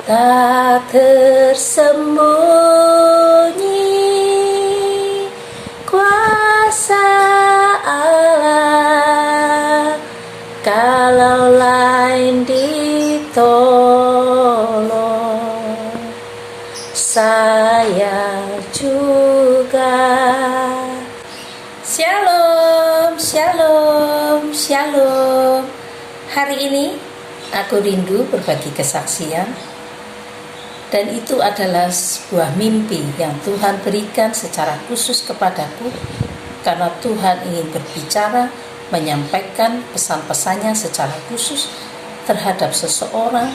Tak tersembunyi kuasa Allah, kalau lain ditolong, saya juga. Shalom, shalom, shalom. Hari ini aku rindu berbagi kesaksian. Dan itu adalah sebuah mimpi yang Tuhan berikan secara khusus kepadaku, karena Tuhan ingin berbicara, menyampaikan pesan-pesannya secara khusus terhadap seseorang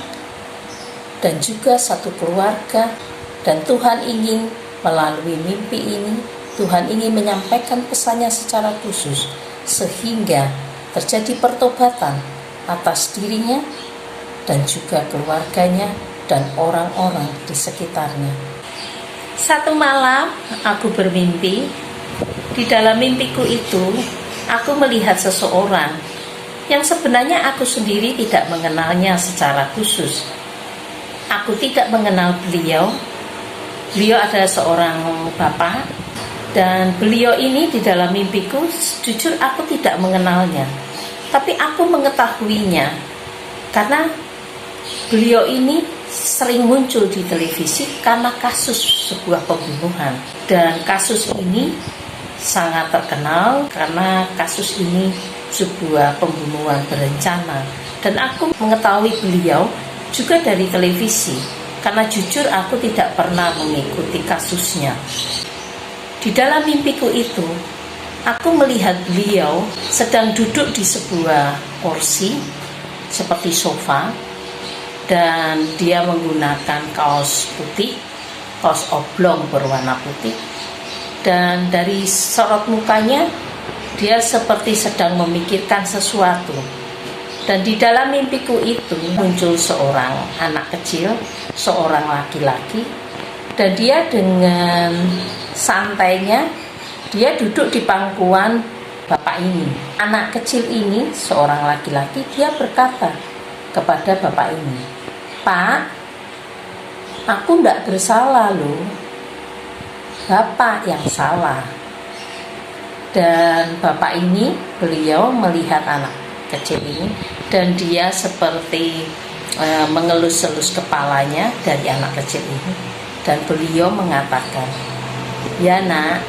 dan juga satu keluarga. Dan Tuhan ingin melalui mimpi ini, Tuhan ingin menyampaikan pesannya secara khusus sehingga terjadi pertobatan atas dirinya dan juga keluarganya dan orang-orang di sekitarnya. Satu malam aku bermimpi. Di dalam mimpiku itu aku melihat seseorang yang sebenarnya aku sendiri tidak mengenalnya secara khusus. Aku tidak mengenal beliau. Beliau adalah seorang bapak, dan beliau ini di dalam mimpiku jujur aku tidak mengenalnya. Tapi aku mengetahuinya karena beliau ini sering muncul di televisi karena kasus sebuah pembunuhan. Dan kasus ini sangat terkenal karena kasus ini sebuah pembunuhan berencana. Dan aku mengetahui beliau juga dari televisi, karena jujur aku tidak pernah mengikuti kasusnya. Di dalam mimpiku itu, aku melihat beliau sedang duduk di sebuah kursi seperti sofa, dan dia menggunakan kaos putih, kaos oblong berwarna putih. Dan dari sorot mukanya, dia seperti sedang memikirkan sesuatu. Dan di dalam mimpiku itu muncul seorang anak kecil, seorang laki-laki. Dan dia dengan santainya, dia duduk di pangkuan bapak ini. Anak kecil ini, seorang laki-laki, dia berkata kepada bapak ini, "Pak, aku tidak bersalah loh, Bapak yang salah." Dan bapak ini, beliau melihat anak kecil ini, dan dia seperti mengelus-elus kepalanya dari anak kecil ini. Dan beliau mengatakan, "Ya nak,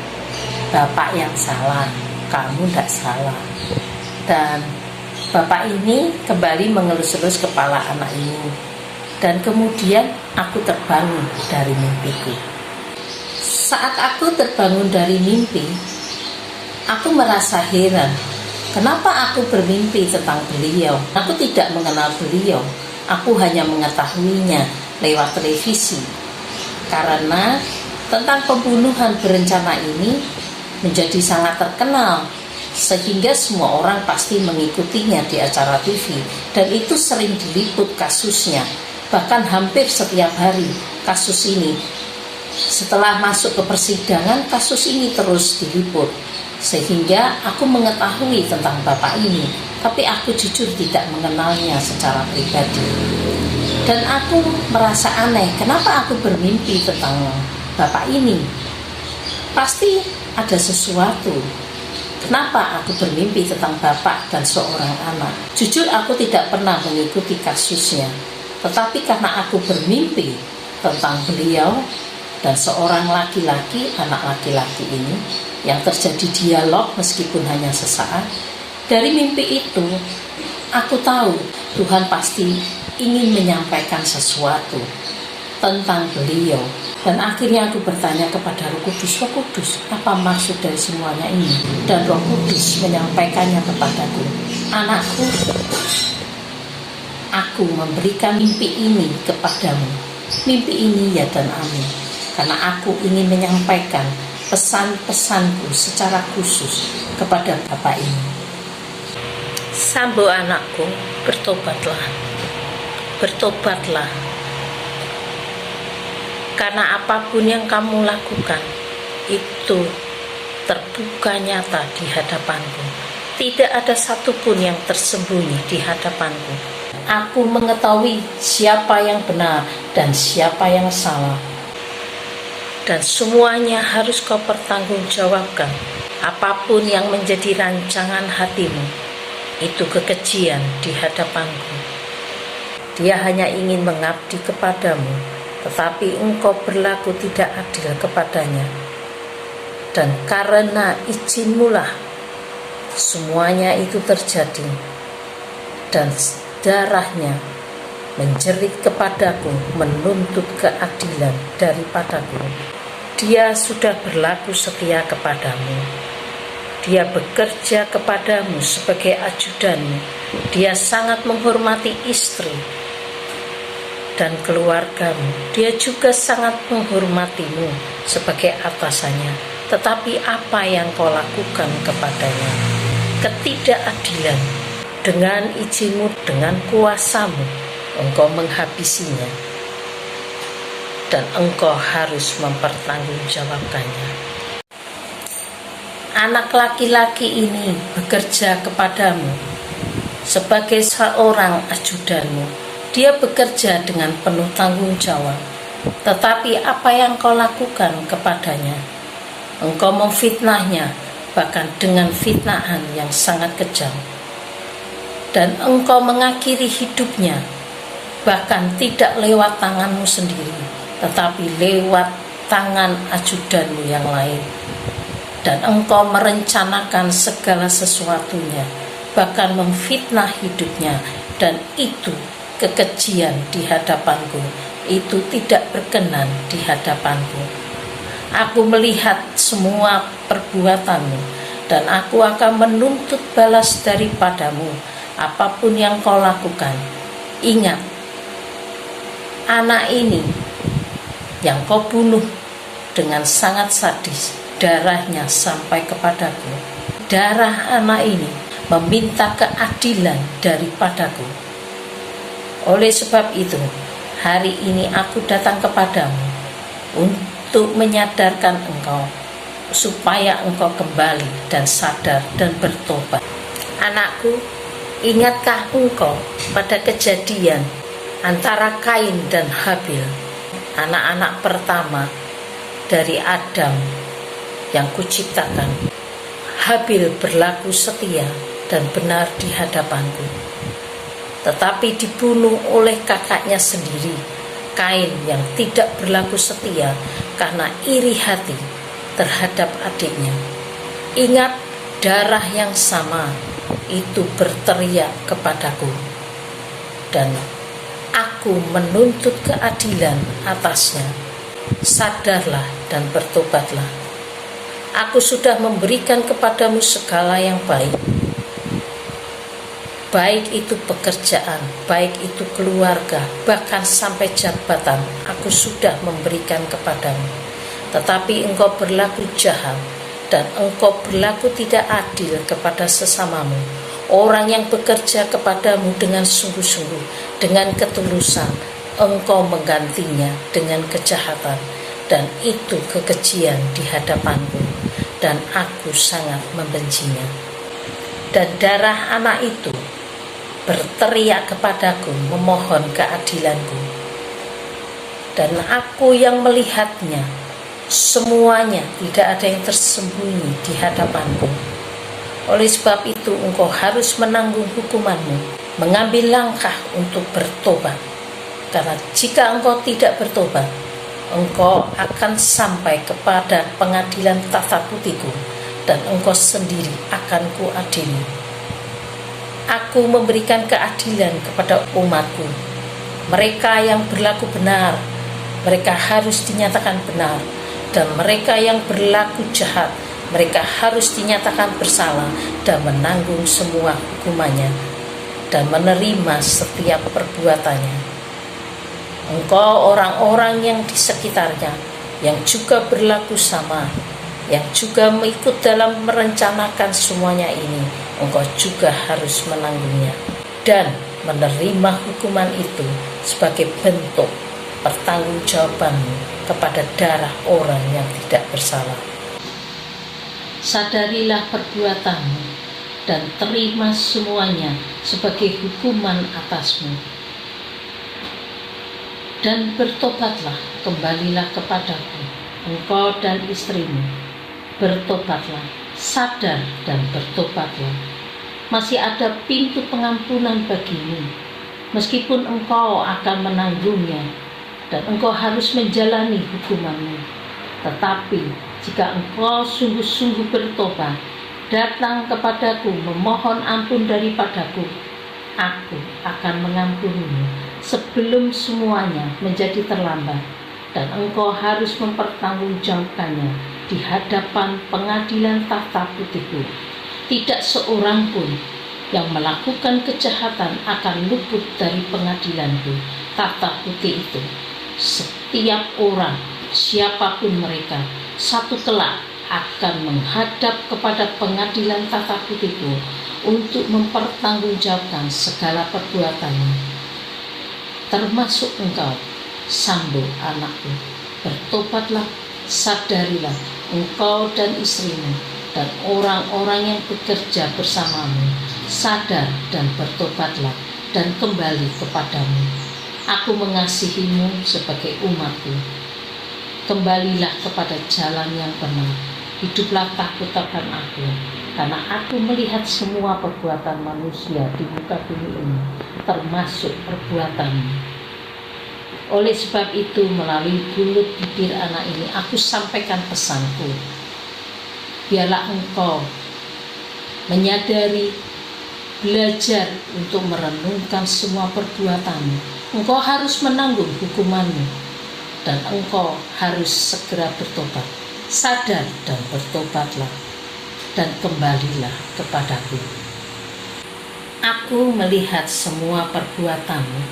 Bapak yang salah, kamu tidak salah." Dan bapak ini kembali mengelus-elus kepala anak ini. Dan kemudian aku terbangun dari mimpiku. Saat aku terbangun dari mimpi, aku merasa heran. Kenapa aku bermimpi tentang beliau? Aku tidak mengenal beliau. Aku hanya mengetahuinya lewat televisi. Karena tentang pembunuhan berencana ini menjadi sangat terkenal, sehingga semua orang pasti mengikutinya di acara TV. Dan itu sering diliput kasusnya. Bahkan hampir setiap hari kasus ini. Setelah masuk ke persidangan, kasus ini terus diliput. Sehingga aku mengetahui tentang bapak ini. Tapi aku jujur tidak mengenalnya secara pribadi. Dan aku merasa aneh, kenapa aku bermimpi tentang bapak ini? Pasti ada sesuatu. Kenapa aku bermimpi tentang bapak dan seorang anak? Jujur aku tidak pernah mengikuti kasusnya. Tetapi karena aku bermimpi tentang beliau dan seorang laki-laki, anak laki-laki ini, yang terjadi dialog meskipun hanya sesaat. Dari mimpi itu, aku tahu Tuhan pasti ingin menyampaikan sesuatu tentang beliau. Dan akhirnya aku bertanya kepada Roh Kudus, "Roh Kudus, apa maksud dari semuanya ini?" Dan Roh Kudus menyampaikannya kepadaku, "Anakku, aku memberikan mimpi ini kepadamu. Mimpi ini ya dan amin. Karena aku ingin menyampaikan pesan-pesanku secara khusus kepada bapak ini. Sambo anakku, bertobatlah. Bertobatlah. Karena apapun yang kamu lakukan, itu terbuka nyata di hadapanku. Tidak ada satupun yang tersembunyi di hadapanku. aku mengetahui siapa yang benar dan siapa yang salah. Dan semuanya harus kau pertanggungjawabkan. Apapun yang menjadi rancangan hatimu, itu kekejian di hadapanku. Dia hanya ingin mengabdi kepadamu, tetapi engkau berlaku tidak adil kepadanya. Dan karena izinmulah semuanya itu terjadi, dan darahnya menjerit kepadaku, menuntut keadilan daripadaku. Dia sudah berlaku setia kepadamu. Dia bekerja kepadamu sebagai ajudanmu. Dia sangat menghormati istri dan keluargamu. Dia juga sangat menghormatimu sebagai atasannya. Tetapi apa yang kau lakukan kepadanya? Ketidakadilan. Dengan izinmu, dengan kuasamu, engkau menghabisinya. Dan engkau harus mempertanggungjawabkannya. Anak laki-laki ini bekerja kepadamu sebagai seorang ajudanmu. Dia bekerja dengan penuh tanggung jawab. Tetapi apa yang kau lakukan kepadanya? Engkau memfitnahnya, bahkan dengan fitnahan yang sangat kejam. Dan engkau mengakhiri hidupnya, bahkan tidak lewat tanganmu sendiri, tetapi lewat tangan ajudanmu yang lain. Dan engkau merencanakan segala sesuatunya, bahkan memfitnah hidupnya, dan itu kekejian di hadapanku, itu tidak berkenan di hadapanku. Aku melihat semua perbuatanmu, dan aku akan menuntut balas daripadamu apapun yang kau lakukan. Ingat, anak ini yang kau bunuh dengan sangat sadis, darahnya sampai kepadaku. Darah anak ini meminta keadilan daripadaku. Oleh sebab itu, hari ini aku datang kepadamu untuk menyadarkan engkau, supaya engkau kembali dan sadar dan bertobat. Anakku, ingatkah engkau pada kejadian antara Kain dan Habil, anak-anak pertama dari Adam yang kuciptakan? Habil berlaku setia dan benar di hadapanku, tetapi dibunuh oleh kakaknya sendiri, Kain, yang tidak berlaku setia karena iri hati terhadap adiknya. Ingat, darah yang sama itu berteriak kepadaku, dan aku menuntut keadilan atasnya. Sadarlah dan bertobatlah. Aku sudah memberikan kepadamu segala yang baik, baik itu pekerjaan, baik itu keluarga, bahkan sampai jabatan aku sudah memberikan kepadamu. Tetapi engkau berlaku jahat, dan engkau berlaku tidak adil kepada sesamamu. Orang yang bekerja kepadamu dengan sungguh-sungguh, dengan ketulusan, engkau menggantinya dengan kejahatan, dan itu kekejian di hadapanku, dan aku sangat membencinya. Dan darah anak itu berteriak kepadaku, memohon keadilanku, dan aku yang melihatnya. Semuanya tidak ada yang tersembunyi di hadapanku. Oleh sebab itu engkau harus menanggung hukumanmu, mengambil langkah untuk bertobat. Karena jika engkau tidak bertobat, engkau akan sampai kepada pengadilan tata butiku, dan engkau sendiri akan kuadili. Aku memberikan keadilan kepada umatku. Mereka yang berlaku benar, mereka harus dinyatakan benar. Dan mereka yang berlaku jahat, mereka harus dinyatakan bersalah dan menanggung semua hukumannya dan menerima setiap perbuatannya. Engkau orang-orang yang di sekitarnya yang juga berlaku sama, yang juga mengikut dalam merencanakan semuanya ini, engkau juga harus menanggungnya dan menerima hukuman itu sebagai bentuk pertanggungjawabanmu kepada darah orang yang tidak bersalah. Sadarilah perbuatanmu dan terima semuanya sebagai hukuman atasmu. Dan bertobatlah, kembalilah kepadaku, engkau dan istrimu. Bertobatlah, sadar dan bertobatlah. Masih ada pintu pengampunan bagimu, meskipun engkau akan menanggungnya dan engkau harus menjalani hukumanmu. Tetapi jika engkau sungguh-sungguh bertobat, datang kepadaku memohon ampun daripadaku, aku akan mengampunimu sebelum semuanya menjadi terlambat, dan engkau harus mempertanggungjawabkannya di hadapan pengadilan tahta putihku. Tidak seorang pun yang melakukan kejahatan akan luput dari pengadilanku, tahta putih itu. Setiap orang, siapapun mereka, satu kelak akan menghadap kepada pengadilan tahta putihku untuk mempertanggungjawabkan segala perbuatannya. Termasuk engkau, Sambo anakku. Bertobatlah, sadarilah, engkau dan istrimu dan orang-orang yang bekerja bersamamu. Sadar dan bertobatlah dan kembali kepadamu. Aku mengasihimu sebagai umatku. Kembalilah kepada jalan yang benar. Hiduplah takut akan aku, karena aku melihat semua perbuatan manusia di muka bumi ini, termasuk perbuatanmu. Oleh sebab itu, melalui mulut bibir anak ini, aku sampaikan pesanku. Biarlah engkau menyadari, belajar untuk merenungkan semua perbuatanmu. Engkau harus menanggung hukumanmu, dan engkau harus segera bertobat. Sadar dan bertobatlah, dan kembalilah kepadaku. Aku melihat semua perbuatanmu,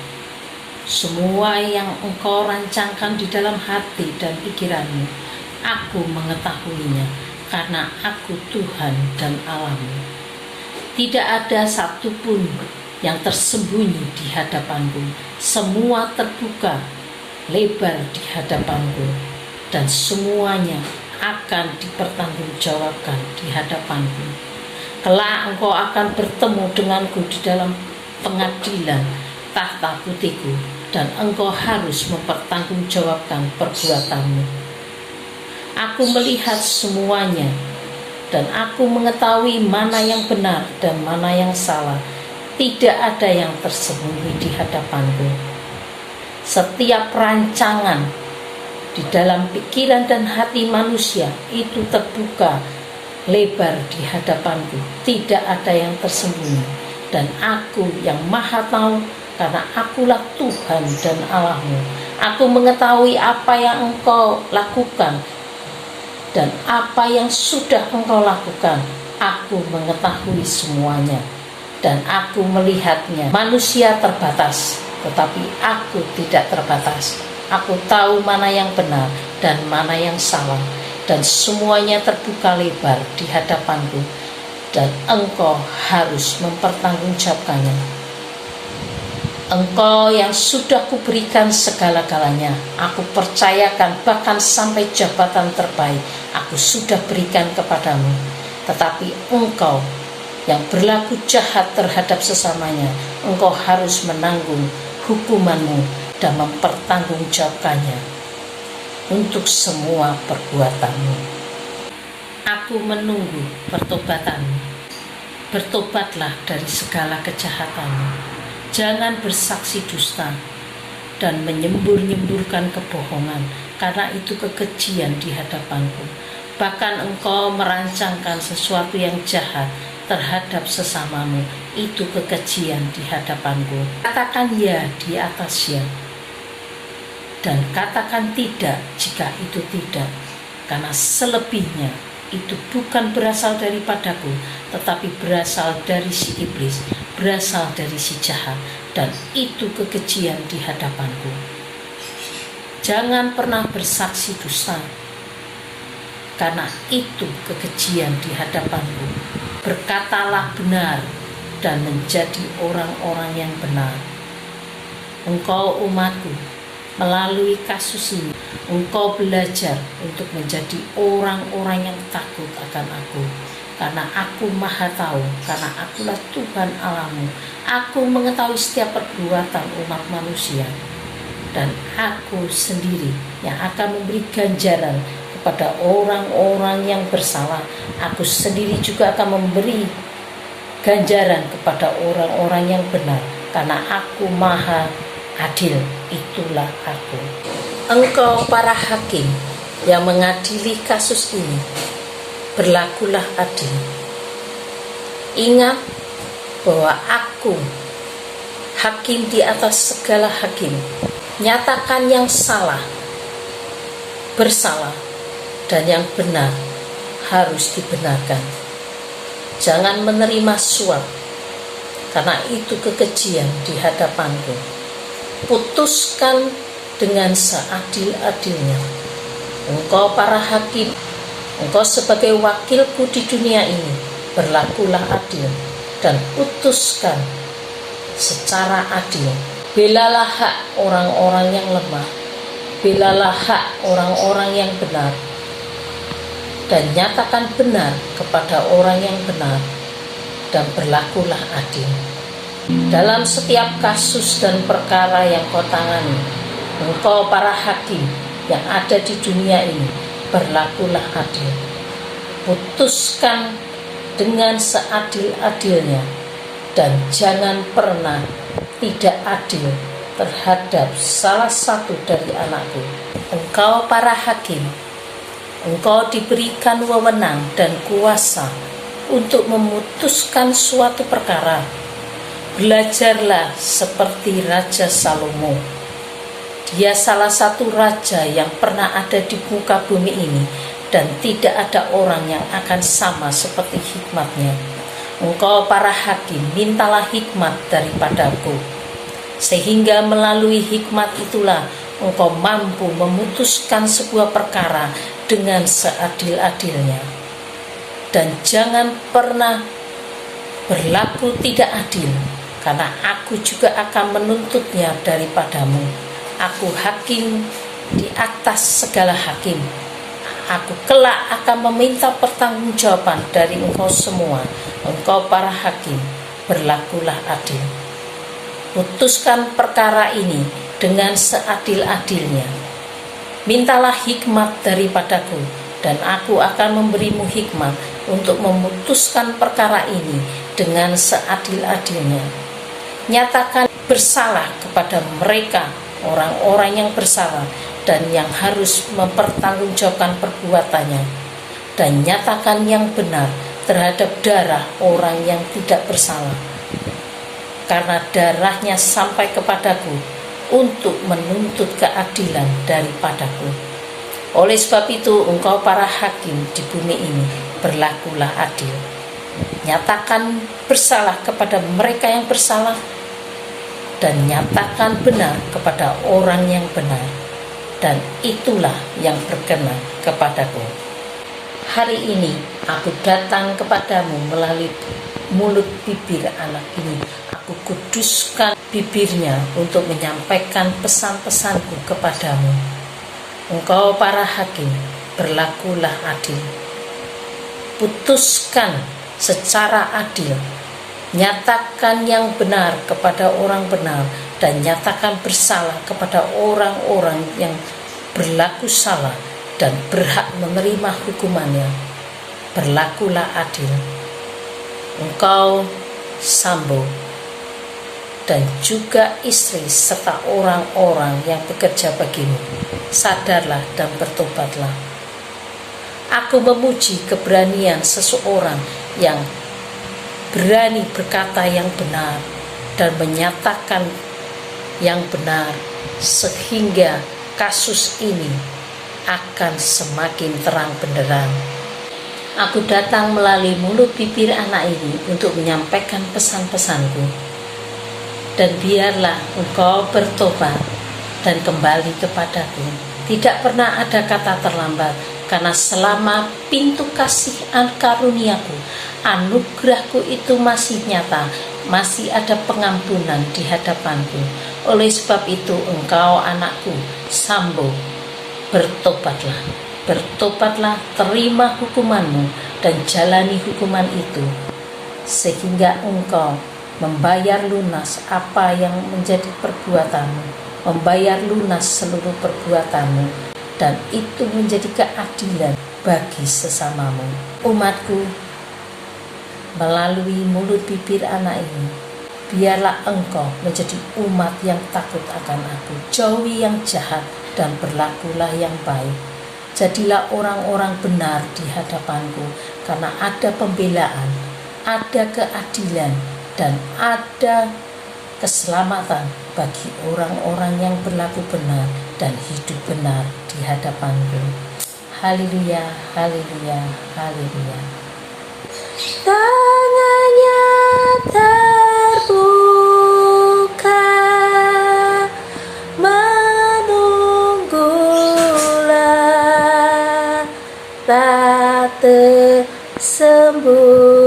semua yang engkau rancangkan di dalam hati dan pikiranmu. Aku mengetahuinya, karena aku Tuhan dan Allahmu. Tidak ada satupun yang tersembunyi di hadapanku. Semua terbuka lebar di hadapanku, dan semuanya akan dipertanggungjawabkan di hadapanku. Kelak engkau akan bertemu denganku di dalam pengadilan tahta putihku, dan engkau harus mempertanggungjawabkan perbuatanmu. Aku melihat semuanya, dan aku mengetahui mana yang benar dan mana yang salah. Tidak ada yang tersembunyi di hadapanku. Setiap rancangan di dalam pikiran dan hati manusia itu terbuka lebar di hadapanku. Tidak ada yang tersembunyi. Dan aku yang maha tahu, karena akulah Tuhan dan Allahmu. Aku mengetahui apa yang engkau lakukan dan apa yang sudah engkau lakukan. Aku mengetahui semuanya, dan aku melihatnya. Manusia terbatas, tetapi aku tidak terbatas. Aku tahu mana yang benar dan mana yang salah, dan semuanya terbuka lebar di hadapanku, dan engkau harus mempertanggungjawabkannya. Engkau yang sudah kuberikan segala-galanya, aku percayakan, bahkan sampai jabatan terbaik aku sudah berikan kepadamu. Tetapi engkau yang berlaku jahat terhadap sesamanya, engkau harus menanggung hukumanmu dan mempertanggungjawabkannya untuk semua perbuatanmu. Aku menunggu pertobatanmu. Bertobatlah dari segala kejahatanmu. Jangan bersaksi dusta dan menyembur-nyemburkan kebohongan, karena itu kekejian di hadapanku. Bahkan engkau merancangkan sesuatu yang jahat terhadap sesamamu, itu kekejian di hadapanku. Katakan ya di atas ya, dan katakan tidak jika itu tidak, karena selebihnya itu bukan berasal daripadaku, tetapi berasal dari si iblis, berasal dari si jahat, dan itu kekejian di hadapanku. Jangan pernah bersaksi dusta, karena itu kekejian di hadapanku. Berkatalah benar dan menjadi orang-orang yang benar. Engkau umatku, Melalui kasus ini, engkau belajar untuk menjadi orang-orang yang takut akan aku. Karena aku maha tahu, karena akulah Tuhan Allahmu. Aku mengetahui setiap perbuatan umat manusia. Dan aku sendiri yang akan memberi ganjaran kepada orang-orang yang bersalah. Aku sendiri juga akan memberi ganjaran kepada orang-orang yang benar. Karena aku maha adil, itulah aku. Engkau para hakim yang mengadili kasus ini, berlakulah adil. Ingat bahwa aku hakim di atas segala hakim. Nyatakan yang salah bersalah dan yang benar harus dibenarkan. Jangan menerima suap, karena itu kekejian di hadapanku. Putuskan dengan seadil-adilnya. Engkau para hakim, engkau sebagai wakilku di dunia ini, berlakulah adil dan putuskan secara adil. Belalah hak orang-orang yang lemah, belalah hak orang-orang yang benar, dan nyatakan benar kepada orang yang benar, dan berlakulah adil. Dalam setiap kasus dan perkara yang kau tangani, engkau para hakim yang ada di dunia ini, berlakulah adil. Putuskan dengan seadil-adilnya, dan jangan pernah tidak adil terhadap salah satu dari anakku. Engkau para hakim, engkau diberikan wewenang dan kuasa untuk memutuskan suatu perkara. Belajarlah seperti Raja Salomo. Dia salah satu raja yang pernah ada di muka bumi ini, dan tidak ada orang yang akan sama seperti hikmatnya. Engkau para hakim, mintalah hikmat daripadaku, sehingga melalui hikmat itulah engkau mampu memutuskan sebuah perkara dengan seadil-adilnya. Dan jangan pernah berlaku tidak adil, karena aku juga akan menuntutnya daripadamu. Aku hakim di atas segala hakim. Aku kelak akan meminta pertanggungjawaban dari engkau semua. Engkau para hakim, berlakulah adil. Putuskan perkara ini dengan seadil-adilnya. Mintalah hikmat daripadaku, dan aku akan memberimu hikmat untuk memutuskan perkara ini dengan seadil-adilnya. Nyatakan bersalah kepada mereka, orang-orang yang bersalah dan yang harus mempertanggungjawabkan perbuatannya, dan nyatakan yang benar terhadap darah orang yang tidak bersalah, karena darahnya sampai kepadaku untuk menuntut keadilan daripadaku. Oleh sebab itu, engkau para hakim di bumi ini, berlakulah adil. Nyatakan bersalah kepada mereka yang bersalah, dan nyatakan benar kepada orang yang benar, dan itulah yang berkenan kepadaku. Hari ini aku datang kepadamu melalui mulut bibir anak ini. Aku kuduskan bibirnya untuk menyampaikan pesan-pesanku kepadamu. Engkau para hakim, berlakulah adil. Putuskan secara adil. Nyatakan yang benar kepada orang benar, dan nyatakan bersalah kepada orang-orang yang berlaku salah dan berhak menerima hukumannya. Berlakulah adil. Engkau Sambo dan juga istri serta orang-orang yang bekerja bagimu, sadarlah dan bertobatlah. Aku memuji keberanian seseorang yang berani berkata yang benar dan menyatakan yang benar, sehingga kasus ini akan semakin terang benderang. Aku datang melalui mulut bibir anak ini untuk menyampaikan pesan-pesanku, dan biarlah engkau bertobat dan kembali kepadaku. Tidak pernah ada kata terlambat, karena selama pintu kasih karuniaku, anugerahku itu masih nyata, masih ada pengampunan di hadapanku. Oleh sebab itu engkau anakku, Sambo, bertobatlah, bertobatlah, terima hukumanmu dan jalani hukuman itu, sehingga engkau membayar lunas apa yang menjadi perbuatanmu, membayar lunas seluruh perbuatanmu, dan itu menjadi keadilan bagi sesamamu. Umatku, melalui mulut bibir anak ini, biarlah engkau menjadi umat yang takut akan aku, jauhi yang jahat dan berlakulah yang baik. Jadilah orang-orang benar di hadapanku, karena ada pembelaan, ada keadilan, dan ada keselamatan bagi orang-orang yang berlaku benar dan hidup benar di hadapanku. Haleluya, haleluya, haleluya. Tangannya terbuka, menunggulah tak tersembuh.